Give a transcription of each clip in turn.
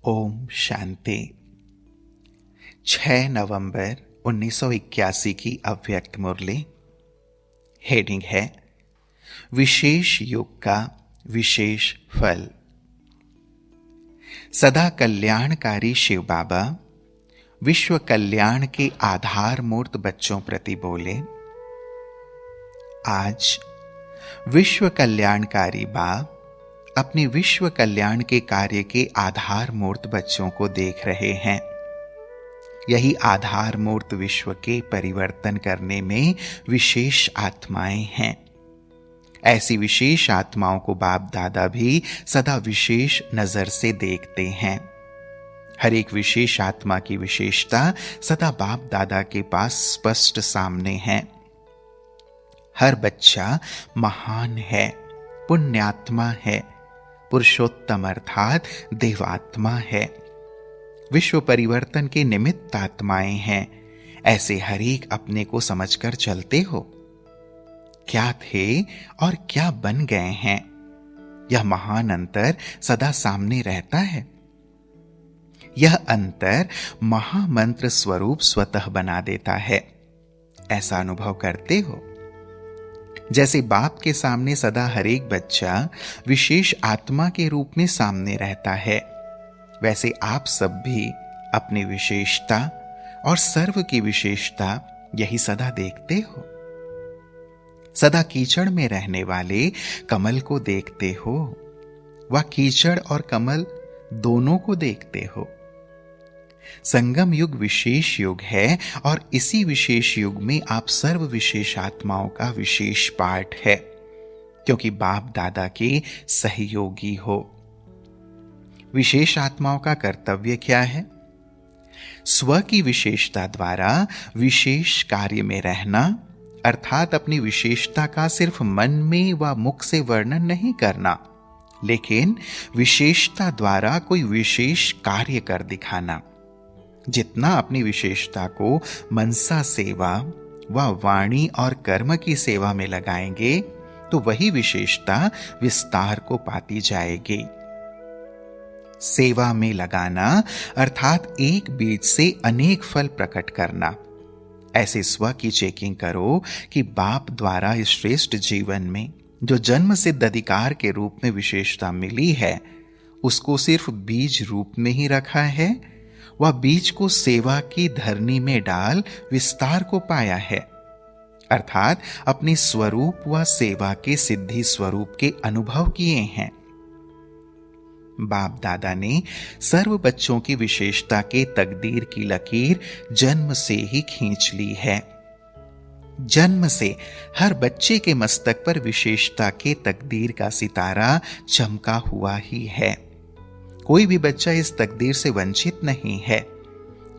ओम शांति। 6 नवंबर 1981 की अव्यक्त मुरली। हेडिंग है विशेष युग का विशेष फल। सदा कल्याणकारी शिव बाबा विश्व कल्याण के आधार मूर्त बच्चों प्रति बोले, आज विश्व कल्याणकारी बाप अपने विश्व कल्याण के कार्य के आधार मूर्त बच्चों को देख रहे हैं। यही आधार मूर्त विश्व के परिवर्तन करने में विशेष आत्माएं हैं। ऐसी विशेष आत्माओं को बाप दादा भी सदा विशेष नजर से देखते हैं। हर एक विशेष आत्मा की विशेषता सदा बाप दादा के पास स्पष्ट सामने है। हर बच्चा महान है, पुण्यात्मा है, पुरुषोत्तम अर्थात देवात्मा है, विश्व परिवर्तन के निमित्त आत्माएं हैं। ऐसे हर एक अपने को समझकर चलते हो। क्या थे और क्या बन गए हैं, यह महान अंतर सदा सामने रहता है। यह अंतर महामंत्र स्वरूप स्वतः बना देता है। ऐसा अनुभव करते हो। जैसे बाप के सामने सदा हर एक बच्चा विशेष आत्मा के रूप में सामने रहता है, वैसे आप सब भी अपनी विशेषता और सर्व की विशेषता यही सदा देखते हो। सदा कीचड़ में रहने वाले कमल को देखते हो, वह कीचड़ और कमल दोनों को देखते हो। संगम युग विशेष युग है और इसी विशेष युग में आप सर्व विशेष आत्माओं का विशेष पाठ है, क्योंकि बाप दादा के सहयोगी हो। विशेष आत्माओं का कर्तव्य क्या है? स्व की विशेषता द्वारा विशेष कार्य में रहना, अर्थात अपनी विशेषता का सिर्फ मन में व मुख से वर्णन नहीं करना, लेकिन विशेषता द्वारा कोई विशेष कार्य कर दिखाना। जितना अपनी विशेषता को मनसा सेवा व वाणी और कर्म की सेवा में लगाएंगे, तो वही विशेषता विस्तार को पाती जाएगी। सेवा में लगाना अर्थात एक बीज से अनेक फल प्रकट करना। ऐसे स्व की चेकिंग करो कि बाप द्वारा इस श्रेष्ठ जीवन में जो जन्म सिद्ध अधिकार के रूप में विशेषता मिली है, उसको सिर्फ बीज रूप में ही रखा है, वह बीज को सेवा की धरनी में डाल विस्तार को पाया है, अर्थात अपने स्वरूप व सेवा के सिद्धि स्वरूप के अनुभव किए हैं। बाप दादा ने सर्व बच्चों की विशेषता के तकदीर की लकीर जन्म से ही खींच ली है। जन्म से हर बच्चे के मस्तक पर विशेषता के तकदीर का सितारा चमका हुआ ही है। कोई भी बच्चा इस तकदीर से वंचित नहीं है।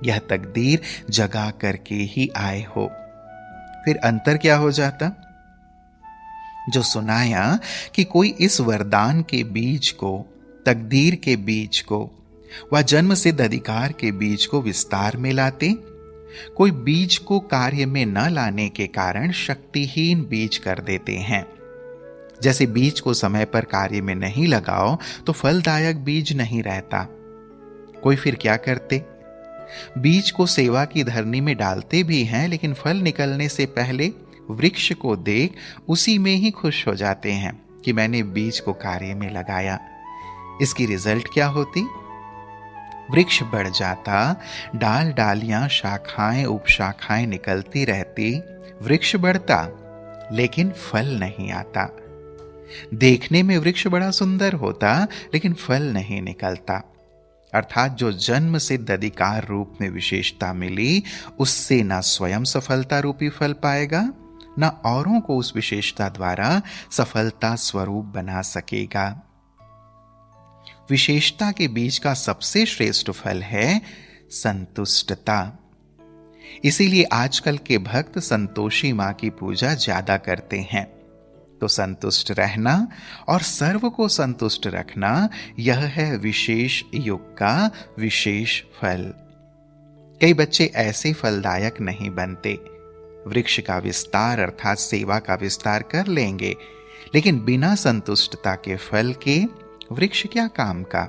यह तकदीर जगा करके ही आए हो। फिर अंतर क्या हो जाता? जो सुनाया कि कोई इस वरदान के बीज को, तकदीर के बीज को व जन्म सिद्ध अधिकार के बीज को विस्तार में लाते, कोई बीज को कार्य में न लाने के कारण शक्तिहीन बीज कर देते हैं। जैसे बीज को समय पर कार्य में नहीं लगाओ तो फलदायक बीज नहीं रहता। कोई फिर क्या करते? बीज को सेवा की धरनी में डालते भी हैं, लेकिन फल निकलने से पहले वृक्ष को देख उसी में ही खुश हो जाते हैं कि मैंने बीज को कार्य में लगाया। इसकी रिजल्ट क्या होती? वृक्ष बढ़ जाता, डाल डालियां, शाखाएं उपशाखाएं निकलती रहती, वृक्ष बढ़ता, लेकिन फल नहीं आता। देखने में वृक्ष बड़ा सुंदर होता, लेकिन फल नहीं निकलता। अर्थात जो जन्म सिद्ध अधिकार रूप में विशेषता मिली, उससे ना स्वयं सफलता रूपी फल पाएगा, ना औरों को उस विशेषता द्वारा सफलता स्वरूप बना सकेगा। विशेषता के बीज का सबसे श्रेष्ठ फल है संतुष्टता। इसीलिए आजकल के भक्त संतोषी मां की पूजा ज्यादा करते हैं। तो संतुष्ट रहना और सर्व को संतुष्ट रखना, यह है विशेष युग का विशेष फल। कई बच्चे ऐसे फलदायक नहीं बनते। वृक्ष का विस्तार अर्थात सेवा का विस्तार कर लेंगे, लेकिन बिना संतुष्टता के फल के वृक्ष क्या काम का।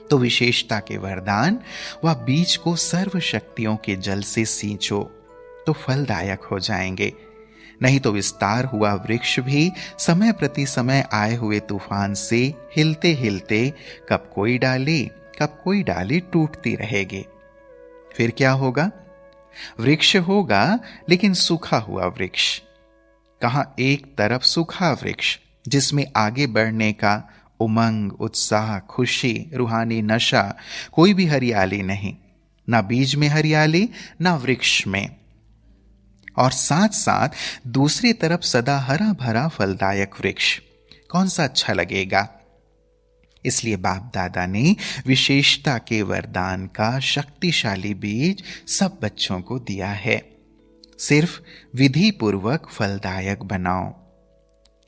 तो विशेषता के वरदान व बीज को सर्व शक्तियों के जल से सींचो तो फलदायक हो जाएंगे। नहीं तो विस्तार हुआ वृक्ष भी समय प्रति समय आए हुए तूफान से हिलते हिलते कब कोई डाली टूटती रहेगी। फिर क्या होगा? वृक्ष होगा लेकिन सूखा हुआ वृक्ष। कहां एक तरफ सूखा वृक्ष जिसमें आगे बढ़ने का उमंग, उत्साह, खुशी, रूहानी नशा, कोई भी हरियाली नहीं, ना बीज में हरियाली ना वृक्ष में, और साथ साथ दूसरी तरफ सदा हरा भरा फलदायक वृक्ष। कौन सा अच्छा लगेगा? इसलिए बाप दादा ने विशेषता के वरदान का शक्तिशाली बीज सब बच्चों को दिया है। सिर्फ विधि पूर्वक फलदायक बनाओ।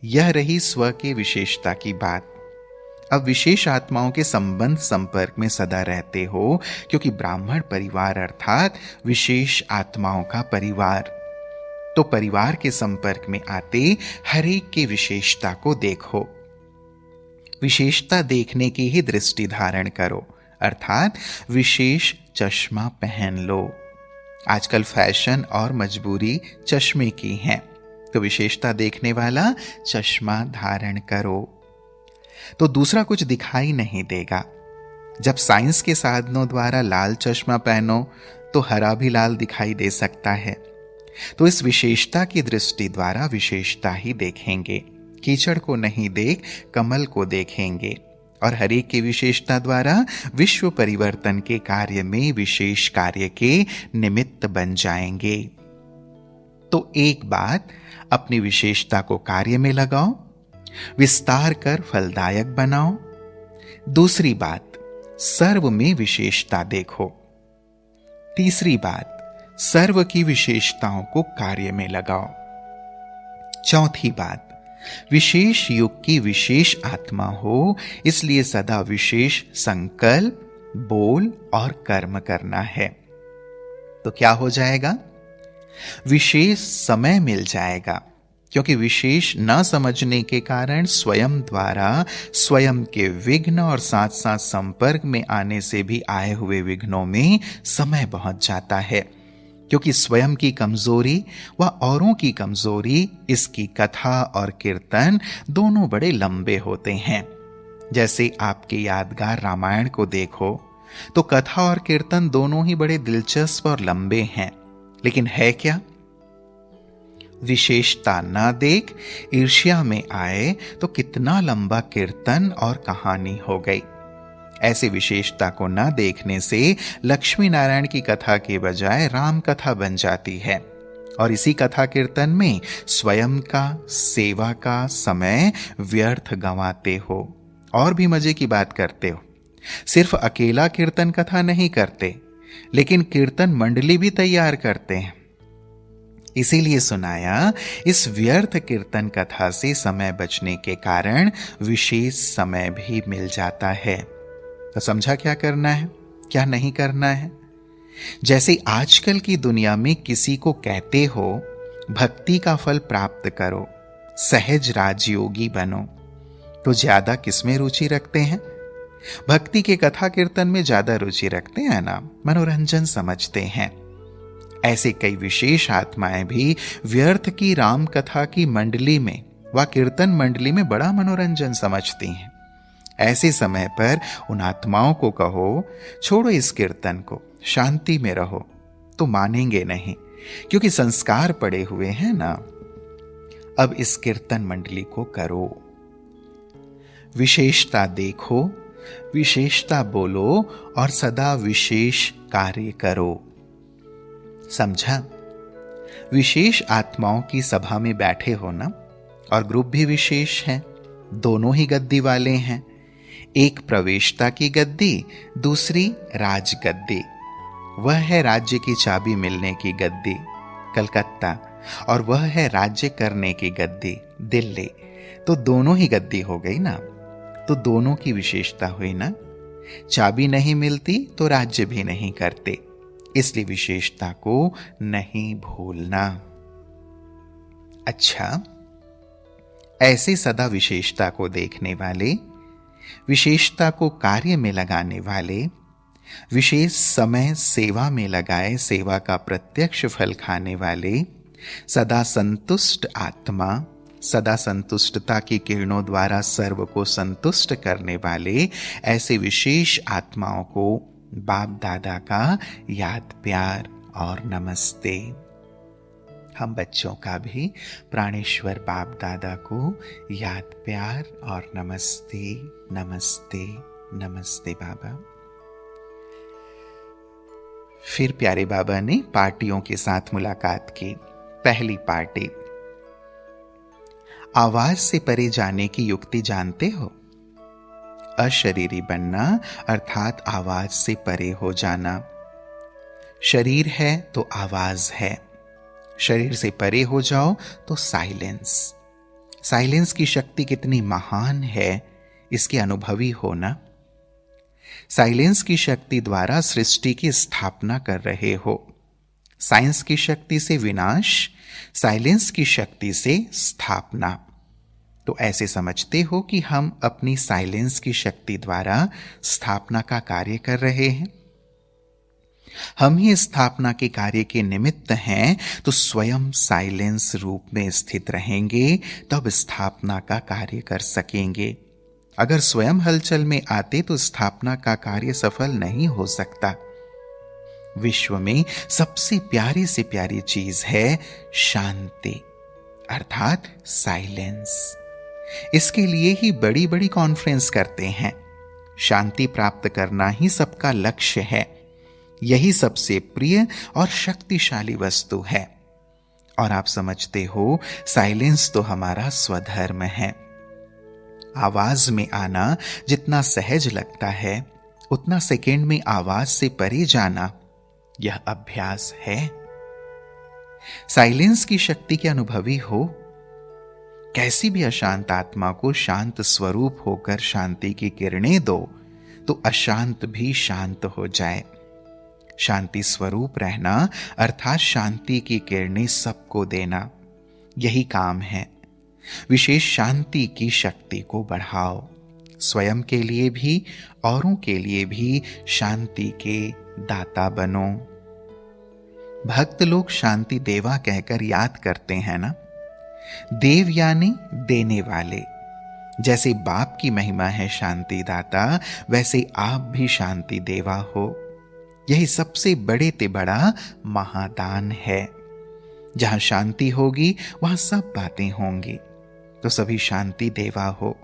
यह रही स्व के विशेषता की बात। अब विशेष आत्माओं के संबंध संपर्क में सदा रहते हो, क्योंकि ब्राह्मण परिवार अर्थात विशेष आत्माओं का परिवार। तो परिवार के संपर्क में आते हरेक की विशेषता को देखो। विशेषता देखने की ही दृष्टि धारण करो, अर्थात विशेष चश्मा पहन लो। आजकल फैशन और मजबूरी चश्मे की है, तो विशेषता देखने वाला चश्मा धारण करो तो दूसरा कुछ दिखाई नहीं देगा। जब साइंस के साधनों द्वारा लाल चश्मा पहनो तो हरा भी लाल दिखाई दे सकता है। तो इस विशेषता की दृष्टि द्वारा विशेषता ही देखेंगे। कीचड़ को नहीं देख कमल को देखेंगे, और हरेक की विशेषता द्वारा विश्व परिवर्तन के कार्य में विशेष कार्य के निमित्त बन जाएंगे। तो एक बात, अपनी विशेषता को कार्य में लगाओ, विस्तार कर फलदायक बनाओ। दूसरी बात, सर्व में विशेषता देखो। तीसरी बात, सर्व की विशेषताओं को कार्य में लगाओ। चौथी बात, विशेष युग की विशेष आत्मा हो, इसलिए सदा विशेष संकल्प, बोल और कर्म करना है। तो क्या हो जाएगा? विशेष समय मिल जाएगा, क्योंकि विशेष न समझने के कारण स्वयं द्वारा स्वयं के विघ्न और साथ साथ संपर्क में आने से भी आए हुए विघ्नों में समय पहुंच जाता है। क्योंकि स्वयं की कमजोरी व औरों की कमजोरी, इसकी कथा और कीर्तन दोनों बड़े लंबे होते हैं। जैसे आपके यादगार रामायण को देखो तो कथा और कीर्तन दोनों ही बड़े दिलचस्प और लंबे हैं, लेकिन है क्या? विशेषता न देख ईर्ष्या में आए तो कितना लंबा कीर्तन और कहानी हो गई। ऐसे विशेषता को न देखने से लक्ष्मी नारायण की कथा के बजाय राम कथा बन जाती है, और इसी कथा कीर्तन में स्वयं का, सेवा का समय व्यर्थ गंवाते हो। और भी मजे की बात करते हो। सिर्फ अकेला कीर्तन कथा नहीं करते, लेकिन कीर्तन मंडली भी तैयार करते हैं। इसीलिए सुनाया, इस व्यर्थ कीर्तन कथा से समय बचने के कारण विशेष समय भी मिल जाता है। तो समझा क्या करना है, क्या नहीं करना है? जैसे आजकल की दुनिया में किसी को कहते हो भक्ति का फल प्राप्त करो, सहज राजयोगी बनो, तो ज्यादा किसमें रुचि रखते हैं? भक्ति के कथा कीर्तन में ज्यादा रुचि रखते हैं ना, मनोरंजन समझते हैं। ऐसे कई विशेष आत्माएं भी व्यर्थ की राम कथा की मंडली में व कीर्तन मंडली में बड़ा मनोरंजन समझती हैं। ऐसे समय पर उन आत्माओं को कहो छोड़ो इस कीर्तन को, शांति में रहो, तो मानेंगे नहीं, क्योंकि संस्कार पड़े हुए हैं ना। अब इस कीर्तन मंडली को करो, विशेषता देखो, विशेषता बोलो और सदा विशेष कार्य करो। समझा? विशेष आत्माओं की सभा में बैठे हो ना, और ग्रुप भी विशेष है, दोनों ही गद्दी वाले हैं। एक प्रवेशता की गद्दी, दूसरी राज गद्दी। वह है राज्य की चाबी मिलने की गद्दी, कलकत्ता, और वह है राज्य करने की गद्दी, दिल्ली। तो दोनों ही गद्दी हो गई ना, तो दोनों की विशेषता हुई ना। चाबी नहीं मिलती तो राज्य भी नहीं करते, इसलिए विशेषता को नहीं भूलना। अच्छा, ऐसे सदा विशेषता को देखने वाले विशेषता को कार्य में लगाने वाले, विशेष समय सेवा में लगाए सेवा का प्रत्यक्ष फल खाने वाले, सदा संतुष्ट आत्मा, सदा संतुष्टता की किरणों द्वारा सर्व को संतुष्ट करने वाले ऐसे विशेष आत्माओं को बाप दादा का याद प्यार और नमस्ते। हम बच्चों का भी प्राणेश्वर बाप दादा को याद प्यार और नमस्ते नमस्ते नमस्ते बाबा। फिर प्यारे बाबा ने पार्टियों के साथ मुलाकात की। पहली पार्टी, आवाज से परे जाने की युक्ति जानते हो? अशरीरी बनना अर्थात आवाज से परे हो जाना। शरीर है तो आवाज है, शरीर से परे हो जाओ तो साइलेंस। साइलेंस की शक्ति कितनी महान है, इसके अनुभवी हो ना। साइलेंस की शक्ति द्वारा सृष्टि की स्थापना कर रहे हो। साइंस की शक्ति से विनाश, साइलेंस की शक्ति से स्थापना। तो ऐसे समझते हो कि हम अपनी साइलेंस की शक्ति द्वारा स्थापना का कार्य कर रहे हैं। हम ही स्थापना के कार्य के निमित्त हैं, तो स्वयं साइलेंस रूप में स्थित रहेंगे, तब स्थापना का कार्य कर सकेंगे। अगर स्वयं हलचल में आते तो स्थापना का कार्य सफल नहीं हो सकता। विश्व में सबसे प्यारी से प्यारी चीज है शांति, अर्थात साइलेंस। इसके लिए ही बड़ी बड़ी कॉन्फ्रेंस करते हैं। शांति प्राप्त करना ही सबका लक्ष्य है। यही सबसे प्रिय और शक्तिशाली वस्तु है। और आप समझते हो, साइलेंस तो हमारा स्वधर्म है। आवाज में आना जितना सहज लगता है, उतना सेकेंड में आवाज से परे जाना, यह अभ्यास है। साइलेंस की शक्ति के अनुभवी हो। कैसी भी अशांत आत्मा को शांत स्वरूप होकर शांति की किरणें दो, तो अशांत भी शांत हो जाए। शांति स्वरूप रहना अर्थात शांति की किरणें सबको देना, यही काम है। विशेष शांति की शक्ति को बढ़ाओ। स्वयं के लिए भी, औरों के लिए भी शांति के दाता बनो। भक्त लोग शांति देवा कहकर याद करते हैं ना। देव यानी देने वाले। जैसे बाप की महिमा है शांति दाता, वैसे आप भी शांति देवा हो। यही सबसे बड़े ते बड़ा महादान है। जहां शांति होगी वहां सब बातें होंगी। तो सभी शांति देवा हो।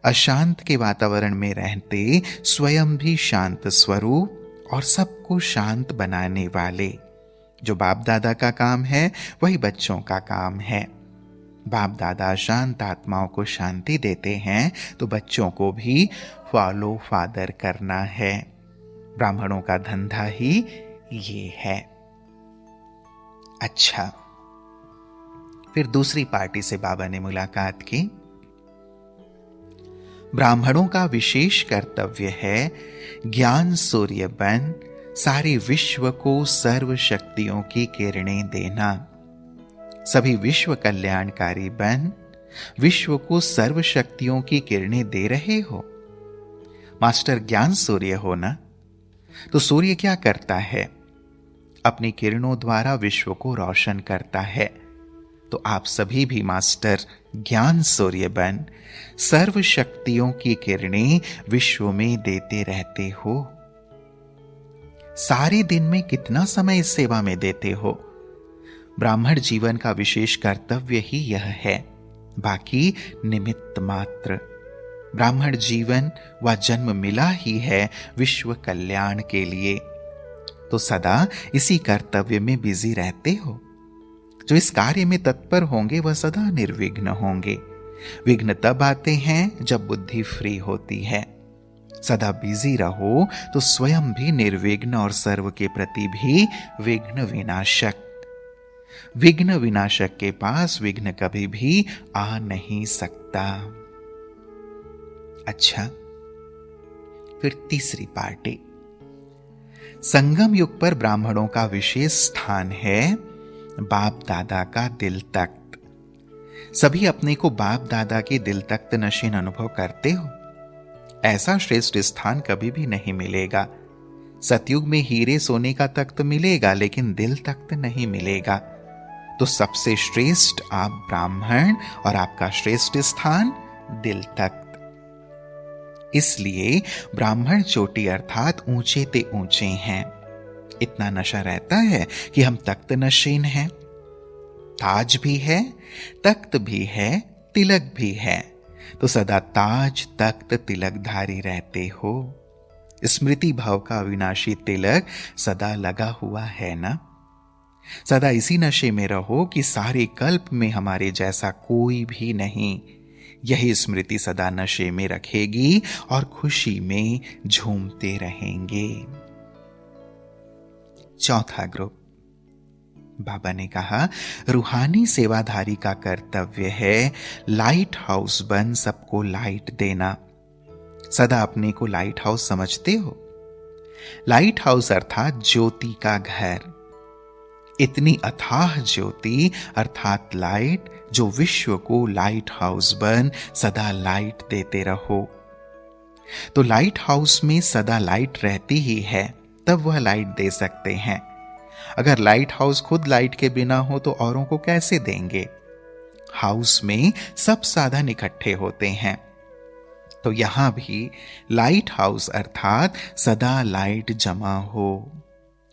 अशांत के वातावरण में रहते स्वयं भी शांत स्वरूप और सबको शांत बनाने वाले। जो बाप दादा का काम है वही बच्चों का काम है। बाप दादा शांत आत्माओं को शांति देते हैं, तो बच्चों को भी फॉलो फादर करना है। ब्राह्मणों का धंधा ही ये है। अच्छा, फिर दूसरी पार्टी से बाबा ने मुलाकात की। ब्राह्मणों का विशेष कर्तव्य है ज्ञान सूर्य बन सारे विश्व को सर्व शक्तियों की किरणें देना। सभी विश्व कल्याणकारी बन विश्व को सर्व शक्तियों की किरणें दे रहे हो। मास्टर ज्ञान सूर्य हो ना। तो सूर्य क्या करता है? अपनी किरणों द्वारा विश्व को रोशन करता है। तो आप सभी भी मास्टर ज्ञान सूर्य बन सर्व शक्तियों की किरणें विश्व में देते रहते हो। सारे दिन में कितना समय इस सेवा में देते हो? ब्राह्मण जीवन का विशेष कर्तव्य ही यह है, बाकी निमित्त मात्र। ब्राह्मण जीवन व जन्म मिला ही है विश्व कल्याण के लिए। तो सदा इसी कर्तव्य में बिजी रहते हो। जो इस कार्य में तत्पर होंगे वह सदा निर्विघ्न होंगे। विघ्न तब आते हैं जब बुद्धि फ्री होती है। सदा बिजी रहो तो स्वयं भी निर्विघ्न और सर्व के प्रति भी विघ्न विनाशक। विघ्न विनाशक के पास विघ्न कभी भी आ नहीं सकता। अच्छा, फिर तीसरी पार्टी। संगम युग पर ब्राह्मणों का विशेष स्थान है बाप दादा का दिल तख्त। सभी अपने को बाप दादा के दिल तख्त नशीन अनुभव करते हो। ऐसा श्रेष्ठ स्थान कभी भी नहीं मिलेगा। सतयुग में हीरे सोने का तख्त मिलेगा, लेकिन दिल तख्त नहीं मिलेगा। तो सबसे श्रेष्ठ आप ब्राह्मण और आपका श्रेष्ठ स्थान दिल तख्त। इसलिए ब्राह्मण चोटी अर्थात ऊंचे ते ऊंचे हैं। इतना नशा रहता है कि हम तख्त नशीन हैं। ताज भी है, तख्त भी है, तिलक भी है, तो सदा ताज तख्त तिलकधारी रहते हो। स्मृति भाव का अविनाशी तिलक सदा लगा हुआ है ना। सदा इसी नशे में रहो कि सारे कल्प में हमारे जैसा कोई भी नहीं। यही स्मृति सदा नशे में रखेगी और खुशी में झूमते रहेंगे। चौथा ग्रुप, बाबा ने कहा रूहानी सेवाधारी का कर्तव्य है लाइट हाउस बन सबको लाइट देना। सदा अपने को लाइट हाउस समझते हो? लाइट हाउस अर्थात ज्योति का घर। इतनी अथाह ज्योति अर्थात लाइट जो विश्व को लाइट हाउस बन सदा लाइट देते रहो। तो लाइट हाउस में सदा लाइट रहती ही है, तब वह लाइट दे सकते हैं। अगर लाइट हाउस खुद लाइट के बिना हो तो औरों को कैसे देंगे? हाउस में सब साधन इकट्ठे होते हैं। तो यहां भी लाइट हाउस अर्थात सदा लाइट जमा हो।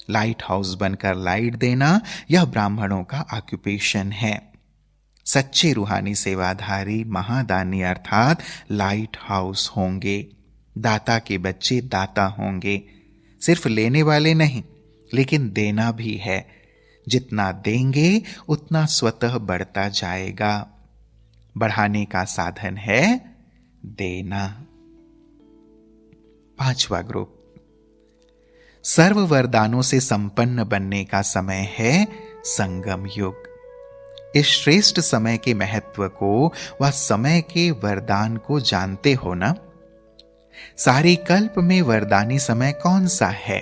लाइट हाउस बनकर लाइट देना यह ब्राह्मणों का ऑक्यूपेशन है। सच्चे रूहानी सेवाधारी महादानी अर्थात लाइट हाउस होंगे। दाता के बच्चे दाता होंगे। सिर्फ लेने वाले नहीं, लेकिन देना भी है। जितना देंगे उतना स्वतः बढ़ता जाएगा। बढ़ाने का साधन है देना। पांचवा ग्रुप, सर्व वरदानों से संपन्न बनने का समय है संगम युग। इस श्रेष्ठ समय के महत्व को व समय के वरदान को जानते हो ना? सारे कल्प में वरदानी समय कौन सा है?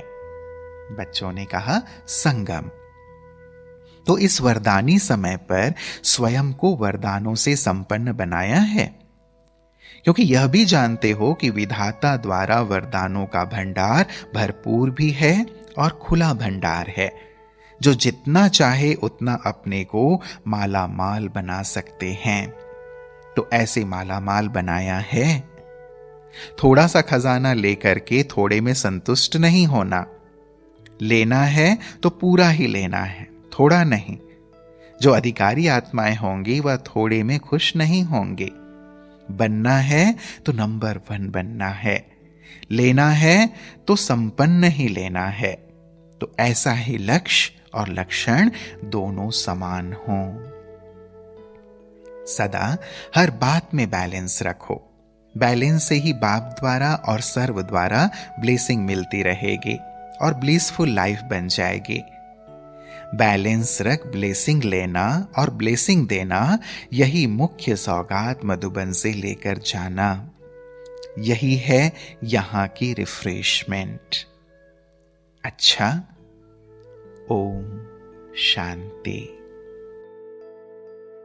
बच्चों ने कहा संगम। तो इस वरदानी समय पर स्वयं को वरदानों से संपन्न बनाया है, क्योंकि यह भी जानते हो कि विधाता द्वारा वरदानों का भंडार भरपूर भी है और खुला भंडार है, जो जितना चाहे उतना अपने को माला माल बना सकते हैं। तो ऐसे माला माल बनाया है। थोड़ा सा खजाना लेकर के थोड़े में संतुष्ट नहीं होना। लेना है तो पूरा ही लेना है, थोड़ा नहीं। जो अधिकारी आत्माएं होंगी वह थोड़े में खुश नहीं होंगे। बनना है तो नंबर 1 बनना है। लेना है तो संपन्न ही लेना है। तो ऐसा ही लक्ष्य और लक्षण दोनों समान हों। सदा हर बात में बैलेंस रखो। बैलेंस से ही बाप द्वारा और सर्व द्वारा ब्लेसिंग मिलती रहेगी और ब्लिसफुल लाइफ बन जाएगी। बैलेंस रख ब्लेसिंग लेना और ब्लेसिंग देना, यही मुख्य सौगात मधुबन से लेकर जाना। यही है यहां की रिफ्रेशमेंट। अच्छा, ओम शांति।